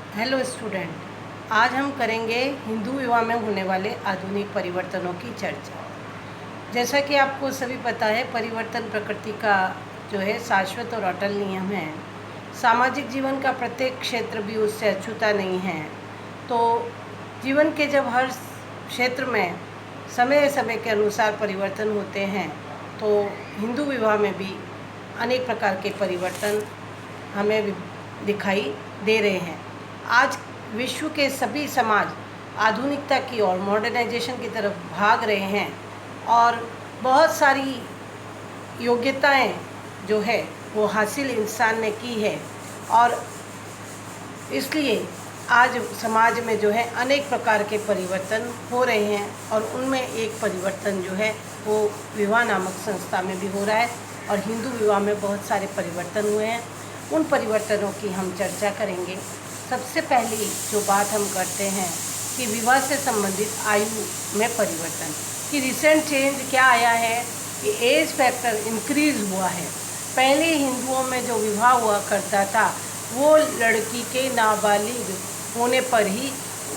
Hello student, आज हम करेंगे हिंदू विवाह में होने वाले आधुनिक परिवर्तनों की चर्चा। जैसा कि आपको सभी पता है, परिवर्तन प्रकृति का जो है शाश्वत और अटल नियम है। सामाजिक जीवन का प्रत्येक क्षेत्र भी उससे अछूता नहीं है। तो जीवन के जब हर क्षेत्र में समय समय के अनुसार परिवर्तन होते हैं, तो हिंदू विवाह में भी अनेक प्रकार के परिवर्तन हमें दिखाई दे रहे हैं। आज विश्व के सभी समाज आधुनिकता की ओर, मॉडर्नाइजेशन की तरफ भाग रहे हैं और बहुत सारी योग्यताएं जो है वो हासिल इंसान ने की है, और इसलिए आज समाज में जो है अनेक प्रकार के परिवर्तन हो रहे हैं। और उनमें एक परिवर्तन जो है वो विवाह नामक संस्था में भी हो रहा है, और हिंदू विवाह में बहुत सारे परिवर्तन हुए हैं। उन परिवर्तनों की हम चर्चा करेंगे। सबसे पहली जो बात हम करते हैं कि विवाह से संबंधित आयु में परिवर्तन कि रिसेंट चेंज क्या आया है कि एज फैक्टर इंक्रीज़ हुआ है। पहले हिंदुओं में जो विवाह हुआ करता था वो लड़की के नाबालिग होने पर ही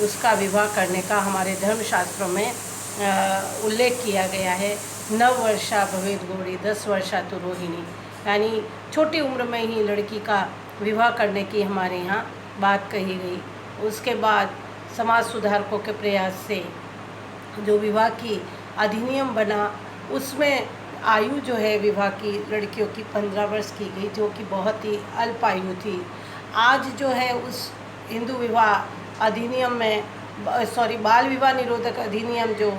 उसका विवाह करने का हमारे धर्मशास्त्रों में उल्लेख किया गया है। 9 वर्षा भवेद गौरी 10 वर्षा तो रोहिणी, यानी छोटी उम्र में ही लड़की का विवाह करने की हमारे यहाँ बात कही गई। उसके बाद समाज सुधारकों के प्रयास से जो विवाह की अधिनियम बना, उसमें आयु जो है विवाह की लड़कियों की 15 वर्ष की गई, जो कि बहुत ही अल्प आयु थी। आज जो है उस हिंदू विवाह अधिनियम में बाल विवाह निरोधक अधिनियम जो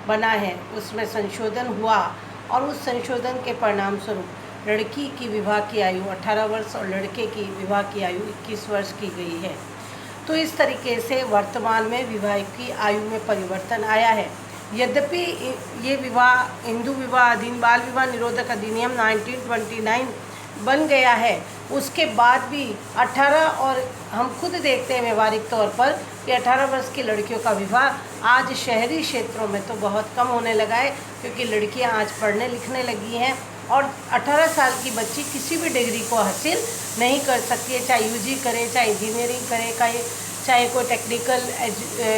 बना है उसमें संशोधन हुआ, और उस संशोधन के परिणाम स्वरूप लड़की की विवाह की आयु 18 वर्ष और लड़के की विवाह की आयु 21 वर्ष की गई है। तो इस तरीके से वर्तमान में विवाह की आयु में परिवर्तन आया है। यद्यपि ये विवाह हिंदू विवाह बाल विवाह निरोधक अधिनियम 1929 बन गया है, उसके बाद भी 18, और हम खुद देखते हैं व्यवहारिक तौर पर कि 18 वर्ष की लड़कियों का विवाह आज शहरी क्षेत्रों में तो बहुत कम होने लगा है, क्योंकि लड़कियां आज पढ़ने लिखने लगी हैं और 18 साल की बच्ची किसी भी डिग्री को हासिल नहीं कर सकती है, चाहे यूजी करे, चाहे इंजीनियरिंग करे, चाहे कोई टेक्निकल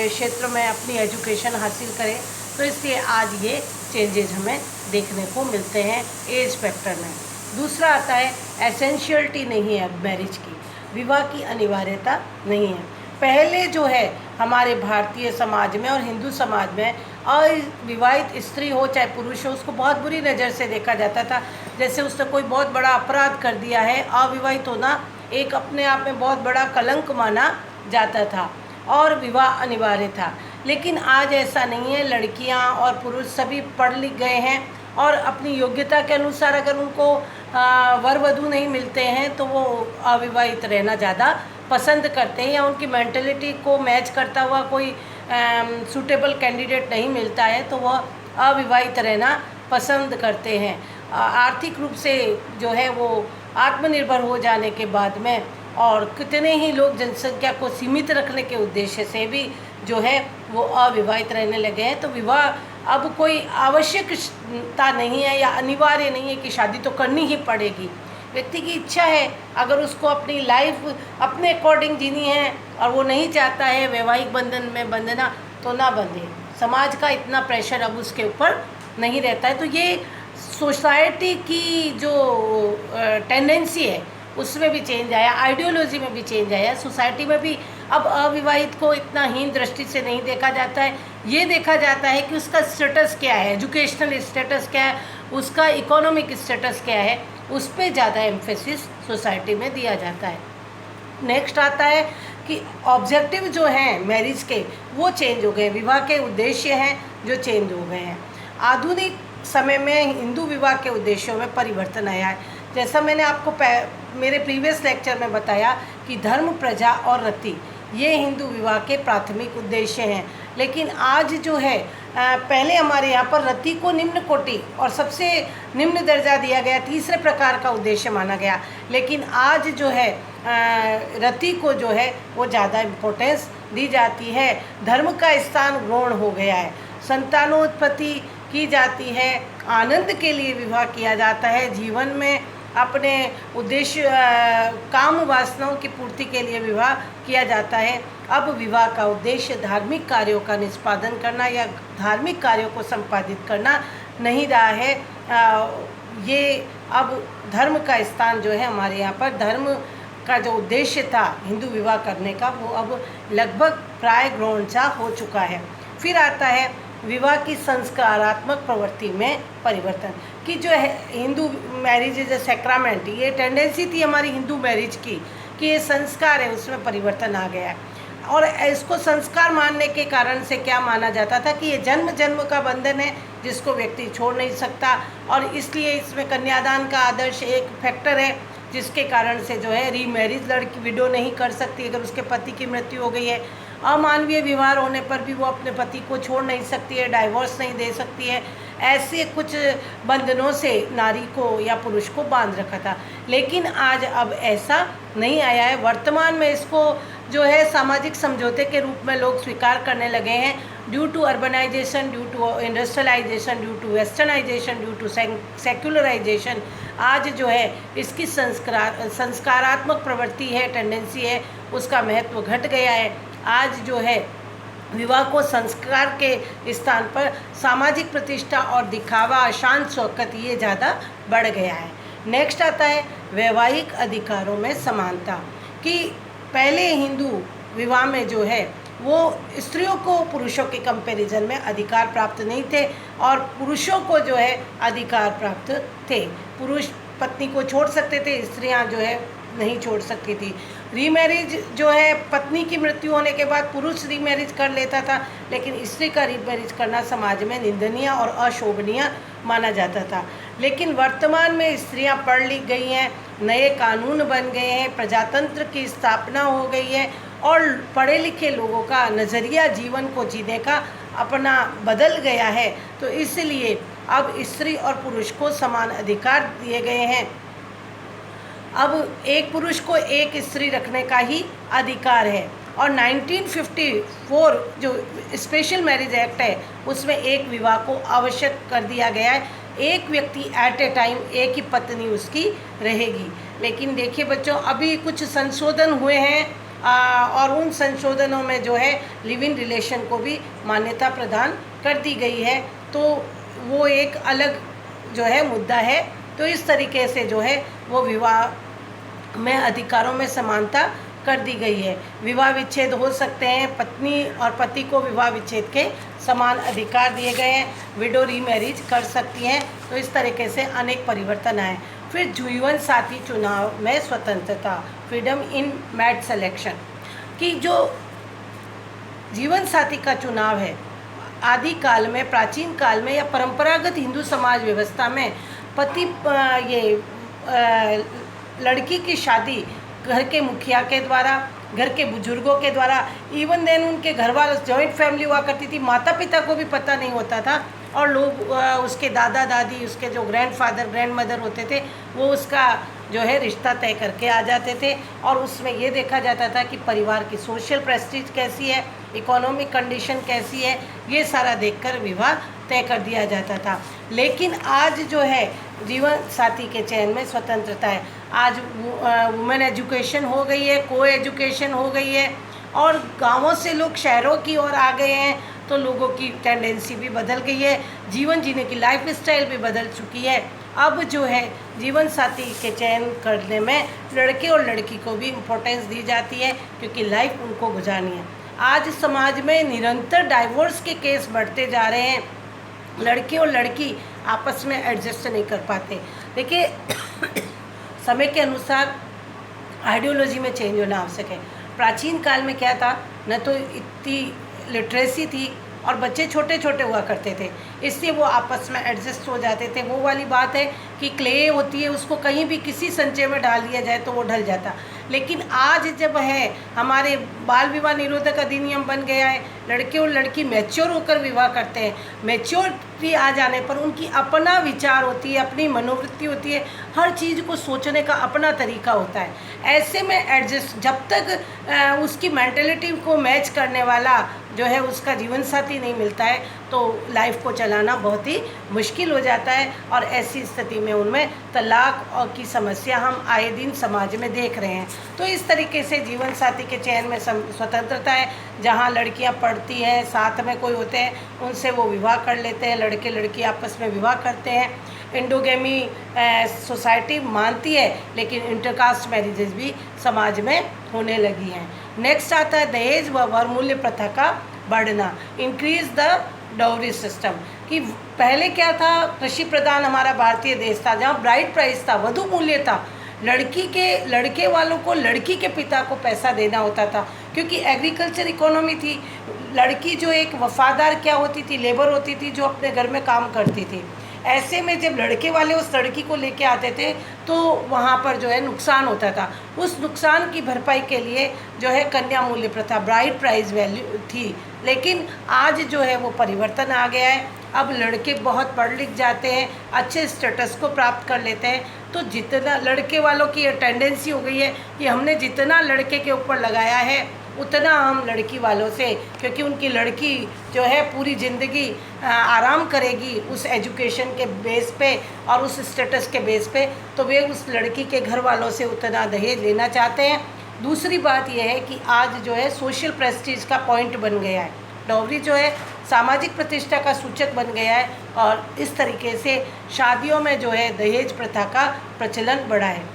क्षेत्र में अपनी एजुकेशन हासिल करे। तो इसलिए आज ये चेंजेज हमें देखने को मिलते हैं एज फैक्टर में। दूसरा आता है एसेंशियलिटी नहीं है अब मैरिज की, विवाह की अनिवार्यता नहीं है। पहले जो है हमारे भारतीय समाज में और हिंदू समाज में अविवाहित स्त्री हो चाहे पुरुष हो, उसको बहुत बुरी नज़र से देखा जाता था, जैसे उसने कोई बहुत बड़ा अपराध कर दिया है। अविवाहित होना एक अपने आप में बहुत बड़ा कलंक माना जाता था और विवाह अनिवार्य था। लेकिन आज ऐसा नहीं है। लड़कियां और पुरुष सभी पढ़ लिख गए हैं और अपनी योग्यता के अनुसार अगर उनको वर वधू नहीं मिलते हैं तो वो अविवाहित रहना ज़्यादा पसंद करते हैं, या उनकी मेंटलिटी को मैच करता हुआ कोई सूटेबल कैंडिडेट नहीं मिलता है तो वह अविवाहित रहना पसंद करते हैं। आर्थिक रूप से जो है वो आत्मनिर्भर हो जाने के बाद में, और कितने ही लोग जनसंख्या को सीमित रखने के उद्देश्य से भी जो है वो अविवाहित रहने लगे हैं। तो विवाह अब कोई आवश्यकता नहीं है या अनिवार्य नहीं है कि शादी तो करनी ही पड़ेगी। व्यक्ति की इच्छा है, अगर उसको अपनी लाइफ अपने अकॉर्डिंग जीनी है और वो नहीं चाहता है वैवाहिक बंधन में बंधना, तो ना बंधे। समाज का इतना प्रेशर अब उसके ऊपर नहीं रहता है। तो ये सोसाइटी की जो टेंडेंसी है उसमें भी चेंज आया, आइडियोलॉजी में भी चेंज आया। सोसाइटी में भी अब अविवाहित को इतना हीन दृष्टि से नहीं देखा जाता है। ये देखा जाता है कि उसका स्टेटस क्या है, एजुकेशनल स्टेटस क्या है, उसका इकोनॉमिक स्टेटस क्या है, उस पर ज़्यादा एम्फेसिस सोसाइटी में दिया जाता है। नेक्स्ट आता है कि ऑब्जेक्टिव जो हैं मैरिज के वो चेंज हो गए, विवाह के उद्देश्य हैं जो चेंज हो गए हैं। आधुनिक समय में हिंदू विवाह के उद्देश्यों में परिवर्तन आया है। जैसा मैंने आपको मेरे प्रीवियस लेक्चर में बताया कि धर्म, प्रजा और रति ये हिंदू विवाह के प्राथमिक उद्देश्य हैं। लेकिन आज जो है पहले हमारे यहाँ पर रति को निम्न कोटि और सबसे निम्न दर्जा दिया गया, तीसरे प्रकार का उद्देश्य माना गया। लेकिन आज जो है रति को जो है वो ज़्यादा इम्पोर्टेंस दी जाती है। धर्म का स्थान गौण हो गया है, संतानोत्पत्ति की जाती है, आनंद के लिए विवाह किया जाता है, जीवन में अपने उद्देश्य काम वासनाओं की पूर्ति के लिए विवाह किया जाता है। अब विवाह का उद्देश्य धार्मिक कार्यों का निष्पादन करना या धार्मिक कार्यों को संपादित करना नहीं रहा है। ये अब धर्म का स्थान जो है हमारे यहाँ पर, धर्म का जो उद्देश्य था हिंदू विवाह करने का, वो अब लगभग प्राय गौण सा हो चुका है। फिर आता है विवाह की संस्कारात्मक प्रवृत्ति में परिवर्तन। कि जो है Hindu marriage is a sacrament, ये टेंडेंसी थी हमारी हिंदू मैरिज की कि ये संस्कार है, उसमें परिवर्तन आ गया है। और इसको संस्कार मानने के कारण से क्या माना जाता था कि ये जन्म जन्म का बंधन है जिसको व्यक्ति छोड़ नहीं सकता, और इसलिए इसमें कन्यादान का आदर्श एक फैक्टर है जिसके कारण से जो है रीमैरिज लड़की विडो नहीं कर सकती अगर उसके पति की मृत्यु हो गई है। अमानवीय व्यवहार होने पर भी वो अपने पति को छोड़ नहीं सकती है, डाइवोर्स नहीं दे सकती है। ऐसे कुछ बंधनों से नारी को या पुरुष को बांध रखा था, लेकिन आज अब ऐसा नहीं आया है। वर्तमान में इसको जो है सामाजिक समझौते के रूप में लोग स्वीकार करने लगे हैं, due to urbanisation, due to industrialisation, due to westernisation, due to secularisation. आज जो है इसकी संस्कारात्मक प्रवृत्ति है, टेंडेंसी है, उसका महत्व घट गया है। आज जो है विवाह को संस्कार के स्थान पर सामाजिक प्रतिष्ठा और दिखावा, शान शौकत, ये ज़्यादा बढ़ गया है। नेक्स्ट आता है वैवाहिक अधिकारों में समानता। कि पहले हिंदू विवाह में जो है वो स्त्रियों को पुरुषों के कंपैरिजन में अधिकार प्राप्त नहीं थे, और पुरुषों को जो है अधिकार प्राप्त थे। पुरुष पत्नी को छोड़ सकते थे, स्त्रियां जो है नहीं छोड़ सकती थी। रीमैरिज जो है पत्नी की मृत्यु होने के बाद पुरुष रीमैरिज कर लेता था, लेकिन स्त्री का रीमैरिज करना समाज में निंदनीय और अशोभनीय माना जाता था। लेकिन वर्तमान में स्त्रियां पढ़ लिख गई हैं, नए कानून बन गए हैं, प्रजातंत्र की स्थापना हो गई है, और पढ़े लिखे लोगों का नज़रिया जीवन को जीने का अपना बदल गया है। तो इसलिए अब स्त्री और पुरुष को समान अधिकार दिए गए हैं। अब एक पुरुष को एक स्त्री रखने का ही अधिकार है। और 1954 जो स्पेशल मैरिज एक्ट है उसमें एक विवाह को आवश्यक कर दिया गया है। एक व्यक्ति एट ए टाइम एक ही पत्नी उसकी रहेगी। लेकिन देखिए बच्चों, अभी कुछ संशोधन हुए हैं और उन संशोधनों में जो है लिव इन रिलेशन को भी मान्यता प्रदान कर दी गई है, तो वो एक अलग जो है मुद्दा है। तो इस तरीके से जो है वो विवाह में अधिकारों में समानता कर दी गई है। विवाह विच्छेद हो सकते हैं, पत्नी और पति को विवाह विच्छेद के समान अधिकार दिए गए हैं, विडो रीमैरिज कर सकती हैं। तो इस तरीके से अनेक परिवर्तन आए। फिर जीवन साथी चुनाव में स्वतंत्रता, फ्रीडम इन मैट सिलेक्शन। कि जो जीवन साथी का चुनाव है, आदि काल में, प्राचीन काल में या परंपरागत हिंदू समाज व्यवस्था में पति लड़की की शादी घर के मुखिया के द्वारा, घर के बुजुर्गों के द्वारा, इवन देन उनके घर वाले, जॉइंट फैमिली हुआ करती थी, माता पिता को भी पता नहीं होता था, और लोग उसके दादा दादी, उसके जो ग्रैंडफादर ग्रैंड मदर होते थे, वो उसका जो है रिश्ता तय करके आ जाते थे। और उसमें ये देखा जाता था कि परिवार की सोशल प्रेस्टीज कैसी है, इकोनॉमिक कंडीशन कैसी है, ये सारा देखकर विवाह तय कर दिया जाता था। लेकिन आज जो है जीवन साथी के चयन में स्वतंत्रता है। आज वुमेन एजुकेशन हो गई है, को एजुकेशन हो गई है, और गांवों से लोग शहरों की ओर आ गए हैं, तो लोगों की टेंडेंसी भी बदल गई है, जीवन जीने की लाइफ स्टाइल भी बदल चुकी है। अब जो है जीवन साथी के चयन करने में लड़के और लड़की को भी इम्पोर्टेंस दी जाती है, क्योंकि लाइफ उनको गुजारनी है। आज समाज में निरंतर डाइवोर्स के केस बढ़ते जा रहे हैं, लड़के और लड़की आपस में एडजस्ट नहीं कर पाते। देखिए समय के अनुसार आइडियोलॉजी में चेंज होना आवश्यक है। प्राचीन काल में क्या था, न तो इतनी लिटरेसी थी और बच्चे छोटे छोटे हुआ करते थे, इसलिए वो आपस में एडजस्ट हो जाते थे। वो वाली बात है कि क्ले होती है, उसको कहीं भी किसी संचय में डाल दिया जाए तो वो ढल जाता। लेकिन आज जब है हमारे बाल विवाह निरोधक अधिनियम बन गया है, लड़के और लड़की मैच्योर होकर विवाह करते हैं। मैच्योरिटी आ जाने पर उनकी अपना विचार होती है, अपनी मनोवृत्ति होती है, हर चीज़ को सोचने का अपना तरीका होता है। ऐसे में एडजस्ट, जब तक उसकी मेंटलिटी को मैच करने वाला जो है उसका जीवन साथी नहीं मिलता है, तो लाइफ को चलाना बहुत ही मुश्किल हो जाता है, और ऐसी स्थिति में उनमें तलाक और की समस्या हम आए दिन समाज में देख रहे हैं। तो इस तरीके से जीवन साथी के चयन में स्वतंत्रता है। जहाँ लड़कियाँ पढ़ती हैं, साथ में कोई होते हैं, उनसे वो विवाह कर लेते हैं, लड़के लड़की आपस में विवाह करते हैं। इंडोगेमी सोसाइटी मानती है, लेकिन इंटरकास्ट मैरिजेज भी समाज में होने लगी हैं। नेक्स्ट आता है दहेज व वरमूल्य प्रथा का बढ़ना, इंक्रीज द डाउरी सिस्टम। कि पहले क्या था, कृषि प्रधान हमारा भारतीय देश था, जहाँ ब्राइड प्राइस था, वधु मूल्य था। लड़के वालों को लड़की के पिता को पैसा देना होता था, क्योंकि एग्रीकल्चर इकोनॉमी थी। लड़की जो एक वफादार क्या होती थी, लेबर होती थी, जो अपने घर में काम करती थी। ऐसे में जब लड़के वाले उस लड़की को लेके आते थे तो वहाँ पर जो है नुकसान होता था। उस नुकसान की भरपाई के लिए जो है कन्या मूल्य प्रथा, ब्राइड प्राइस वैल्यू थी। लेकिन आज जो है वो परिवर्तन आ गया है। अब लड़के बहुत पढ़ लिख जाते हैं, अच्छे स्टेटस को प्राप्त कर लेते हैं, तो जितना लड़के वालों की ये टेंडेंसी हो गई है कि हमने जितना लड़के के ऊपर लगाया है उतना हम लड़की वालों से, क्योंकि उनकी लड़की जो है पूरी ज़िंदगी आराम करेगी उस एजुकेशन के बेस पे और उस स्टेटस के बेस पे, तो वे उस लड़की के घर वालों से उतना दहेज लेना चाहते हैं। दूसरी बात यह है कि आज जो है सोशल प्रेस्टीज का पॉइंट बन गया है। डाउरी जो है सामाजिक प्रतिष्ठा का सूचक बन गया है, और इस तरीके से शादियों में जो है दहेज प्रथा का प्रचलन बढ़ा है।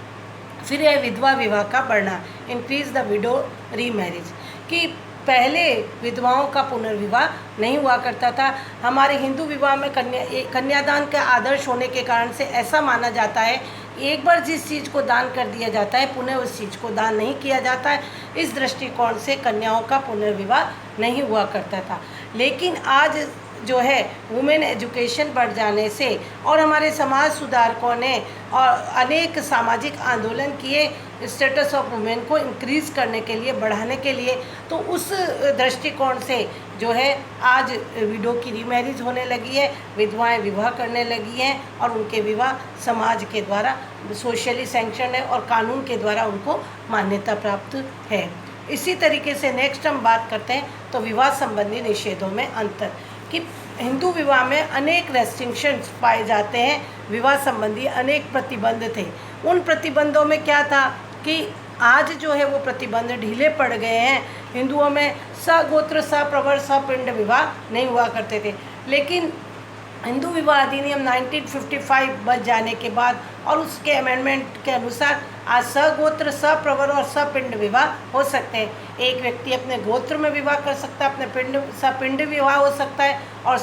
फिर है विधवा विवाह का बढ़ना, इंक्रीज द विडो रीमैरिज। कि पहले विधवाओं का पुनर्विवाह नहीं हुआ करता था। हमारे हिंदू विवाह में कन्यादान का आदर्श होने के कारण से ऐसा माना जाता है, एक बार जिस चीज़ को दान कर दिया जाता है पुनः उस चीज़ को दान नहीं किया जाता है। इस दृष्टिकोण से कन्याओं का पुनर्विवाह नहीं हुआ करता था। लेकिन आज जो है वुमेन एजुकेशन बढ़ जाने से और हमारे समाज सुधारकों ने और अनेक सामाजिक आंदोलन किए स्टेटस ऑफ वुमेन को इंक्रीज़ करने के लिए, बढ़ाने के लिए, तो उस दृष्टिकोण से जो है आज विडो की रीमैरिज होने लगी है, विधवाएं विवाह करने लगी हैं, और उनके विवाह समाज के द्वारा सोशली सैंक्शन है और कानून के द्वारा उनको मान्यता प्राप्त है। इसी तरीके से नेक्स्ट हम बात करते हैं तो विवाह संबंधी निषेधों में अंतर। कि हिंदू विवाह में अनेक रेस्ट्रिक्शंस पाए जाते हैं, विवाह संबंधी अनेक प्रतिबंध थे। उन प्रतिबंधों में क्या था कि आज जो है वो प्रतिबंध ढीले पड़ गए हैं। हिंदुओं में सगोत्र, सप्रवर, सपिंड विवाह नहीं हुआ करते थे, लेकिन हिंदू विवाह अधिनियम 1955 बच जाने के बाद और उसके अमेंडमेंट के अनुसार आज सगोत्र, सप्रवर और सपिंड विवाह हो सकते हैं। एक व्यक्ति अपने गोत्र में विवाह कर सकता है, अपने सपिंड विवाह हो सकता है, और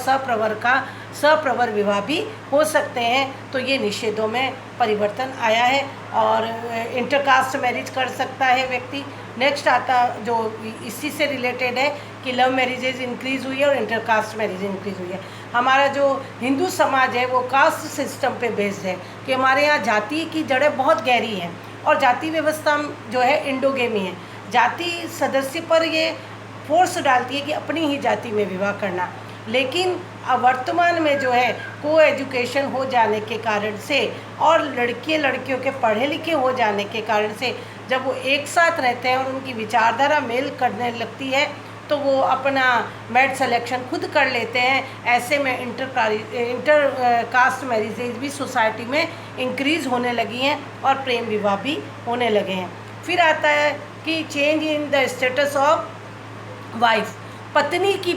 सप्रवर विवाह भी हो सकते हैं। तो ये निषेधों में परिवर्तन आया है, और इंटरकास्ट मैरिज कर सकता है व्यक्ति। नेक्स्ट आता जो इसी से रिलेटेड है कि लव मैरिजेज इंक्रीज़ हुई है और इंटरकास्ट मैरिज इंक्रीज़ हुई है। हमारा जो हिंदू समाज है वो कास्ट सिस्टम पे बेस्ड है, कि हमारे यहाँ जाति की जड़ें बहुत गहरी हैं, और जाति व्यवस्था जो है इंडोगेमी है। जाति सदस्य पर ये फोर्स डालती है कि अपनी ही जाति में विवाह करना। लेकिन वर्तमान में जो है को एजुकेशन हो जाने के कारण से और लड़कियों के पढ़े लिखे हो जाने के कारण से जब वो एक साथ रहते हैं और उनकी विचारधारा मेल करने लगती है तो वो अपना मैट सिलेक्शन खुद कर लेते हैं। ऐसे में इंटर कास्ट मैरिजेज भी सोसाइटी में इंक्रीज़ होने लगी हैं और प्रेम विवाह भी होने लगे हैं। फिर आता है कि change in the status of wife, पत्नी की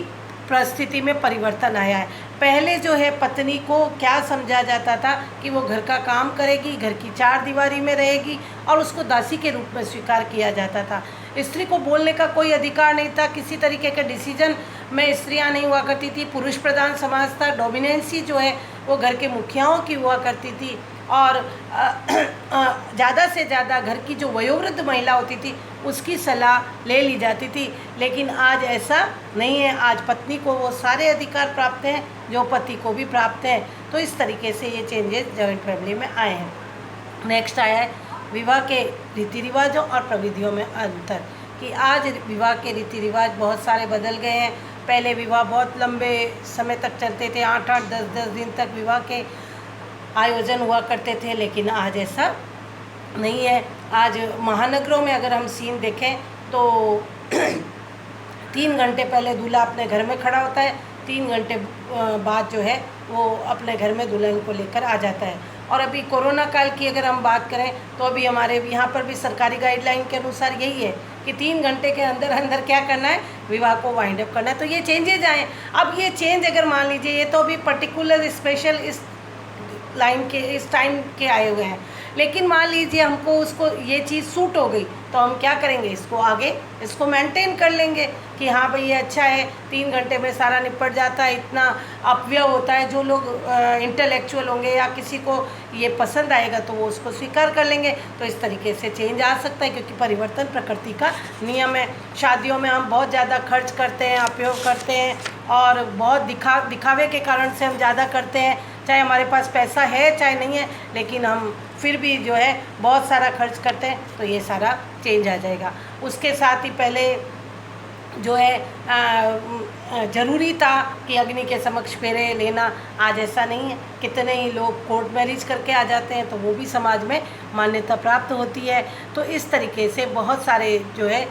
परिस्थिति में परिवर्तन आया है। पहले जो है पत्नी को क्या समझा जाता था कि वो घर का काम करेगी, घर की चार दीवारी में रहेगी, और उसको दासी के रूप में स्वीकार किया जाता था। स्त्री को बोलने का कोई अधिकार नहीं था, किसी तरीके के डिसीजन में स्त्रियां नहीं हुआ करती थी। पुरुष प्रधान समाज था, डोमिनेंसी जो है वो घर के मुखियाओं की हुआ करती थी, और ज़्यादा से ज़्यादा घर की जो वयोवृद्ध महिला होती थी उसकी सलाह ले ली जाती थी। लेकिन आज ऐसा नहीं है, आज पत्नी को वो सारे अधिकार प्राप्त हैं जो पति को भी प्राप्त हैं। तो इस तरीके से ये चेंजेस जॉइंट फैमिली में आए हैं। नेक्स्ट आया है विवाह के रीति रिवाजों और प्रविधियों में अंतर, कि आज विवाह के रीति रिवाज बहुत सारे बदल गए हैं। पहले विवाह बहुत लंबे समय तक चलते थे, 8-8, 10-10 दिन तक विवाह के आयोजन हुआ करते थे, लेकिन आज ऐसा नहीं है। आज महानगरों में अगर हम सीन देखें तो 3 घंटे पहले दूल्हा अपने घर में खड़ा होता है, 3 घंटे बाद जो है वो अपने घर में दुल्हन को लेकर आ जाता है। और अभी कोरोना काल की अगर हम बात करें तो अभी हमारे यहाँ पर भी सरकारी गाइडलाइन के अनुसार यही है कि 3 घंटे के अंदर अंदर क्या करना है, विवाह को वाइंड अप करना है। तो ये चेंजेज आए। अब ये चेंज अगर मान लीजिए, ये तो अभी पर्टिकुलर स्पेशल इस लाइन के इस टाइम के आए हुए हैं, लेकिन मान लीजिए हमको उसको ये चीज़ सूट हो गई तो हम क्या करेंगे, इसको आगे इसको मेंटेन कर लेंगे कि हाँ भाई ये अच्छा है, 3 घंटे में सारा निपट जाता है, इतना अपव्यय होता है। जो लोग इंटेलेक्चुअल होंगे या किसी को ये पसंद आएगा तो वो उसको स्वीकार कर लेंगे। तो इस तरीके से चेंज आ सकता है, क्योंकि परिवर्तन प्रकृति का नियम है। शादियों में हम बहुत ज़्यादा खर्च करते हैं, उपयोग करते हैं, और बहुत दिखावे के कारण से हम ज़्यादा करते हैं, चाहे हमारे पास पैसा है चाहे नहीं है, लेकिन हम फिर भी जो है बहुत सारा खर्च करते हैं। तो ये सारा चेंज आ जाएगा। उसके साथ ही पहले जो है ज़रूरी था कि अग्नि के समक्ष फेरे लेना, आज ऐसा नहीं है। कितने ही लोग कोर्ट मैरिज करके आ जाते हैं, तो वो भी समाज में मान्यता प्राप्त होती है। तो इस तरीके से बहुत सारे जो है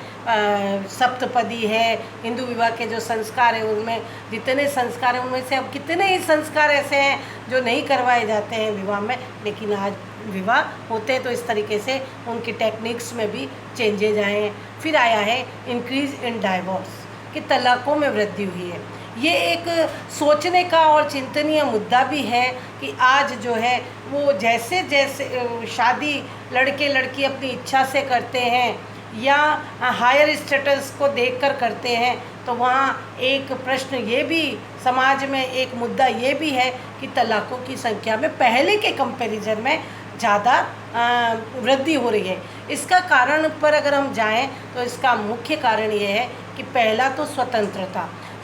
सप्तपदी है, हिंदू विवाह के जो संस्कार हैं उनमें जितने संस्कार हैं उनमें से अब कितने ही संस्कार ऐसे हैं जो नहीं करवाए जाते हैं विवाह में, लेकिन आज विवाह होते हैं। तो इस तरीके से उनकी टेक्निक्स में भी चेंजेज आए हैं। फिर आया है इंक्रीज इन डाइवोर्स, कि तलाक़ों में वृद्धि हुई है। ये एक सोचने का और चिंतनीय मुद्दा भी है कि आज जो है वो जैसे जैसे शादी लड़के लड़की अपनी इच्छा से करते हैं या हायर स्टेटस को देखकर करते हैं, तो वहाँ एक प्रश्न ये भी समाज में एक मुद्दा ये भी है कि तलाक़ों की संख्या में पहले के कंपैरिजन में ज़्यादा वृद्धि हो रही है। इसका कारण पर अगर हम जाएं तो इसका मुख्य कारण ये है कि पहला तो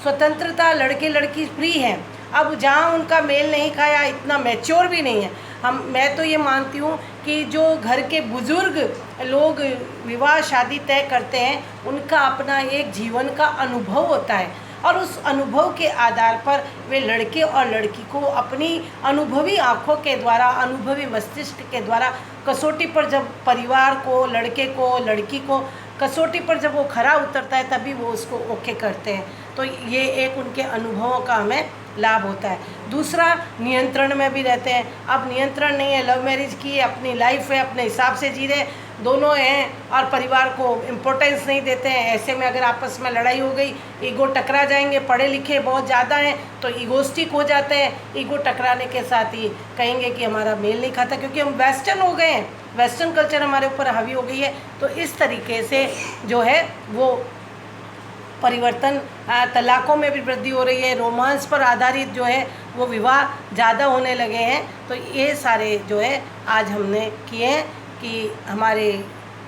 स्वतंत्रता, लड़के लड़की फ्री हैं। अब जहाँ उनका मेल नहीं खाया, इतना मैच्योर भी नहीं है। मैं तो ये मानती हूँ कि जो घर के बुज़ुर्ग लोग विवाह शादी तय करते हैं, उनका अपना एक जीवन का अनुभव होता है, और उस अनुभव के आधार पर वे लड़के और लड़की को अपनी अनुभवी आँखों के द्वारा, अनुभवी मस्तिष्क के द्वारा कसौटी पर जब परिवार को, लड़के को, लड़की को कसौटी पर जब वो खरा उतरता है, तभी वो उसको ओके करते हैं। तो ये एक उनके अनुभवों का हमें लाभ होता है। दूसरा, नियंत्रण में भी रहते हैं। अब नियंत्रण नहीं है, लव मैरिज की अपनी लाइफ है, अपने हिसाब से जी रहे दोनों हैं, और परिवार को इम्पोर्टेंस नहीं देते हैं। ऐसे में अगर आपस में लड़ाई हो गई, ईगो टकरा जाएंगे। पढ़े लिखे बहुत ज़्यादा हैं तो ईगोस्टिक हो जाते हैं। ईगो टकराने के साथ ही कहेंगे कि हमारा मेल नहीं खाता, क्योंकि हम वेस्टर्न हो गए हैं, वेस्टर्न कल्चर हमारे ऊपर हावी हो गई है। तो इस तरीके से जो है वो परिवर्तन, तलाक़ों में भी वृद्धि हो रही है। रोमांस पर आधारित जो है वो विवाह ज़्यादा होने लगे हैं। तो ये सारे जो है आज हमने किए हैं कि हमारे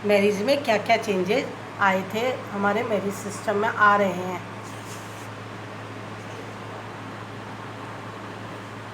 मैरिज में क्या क्या चेंजेस आए थे, हमारे मैरिज सिस्टम में आ रहे हैं।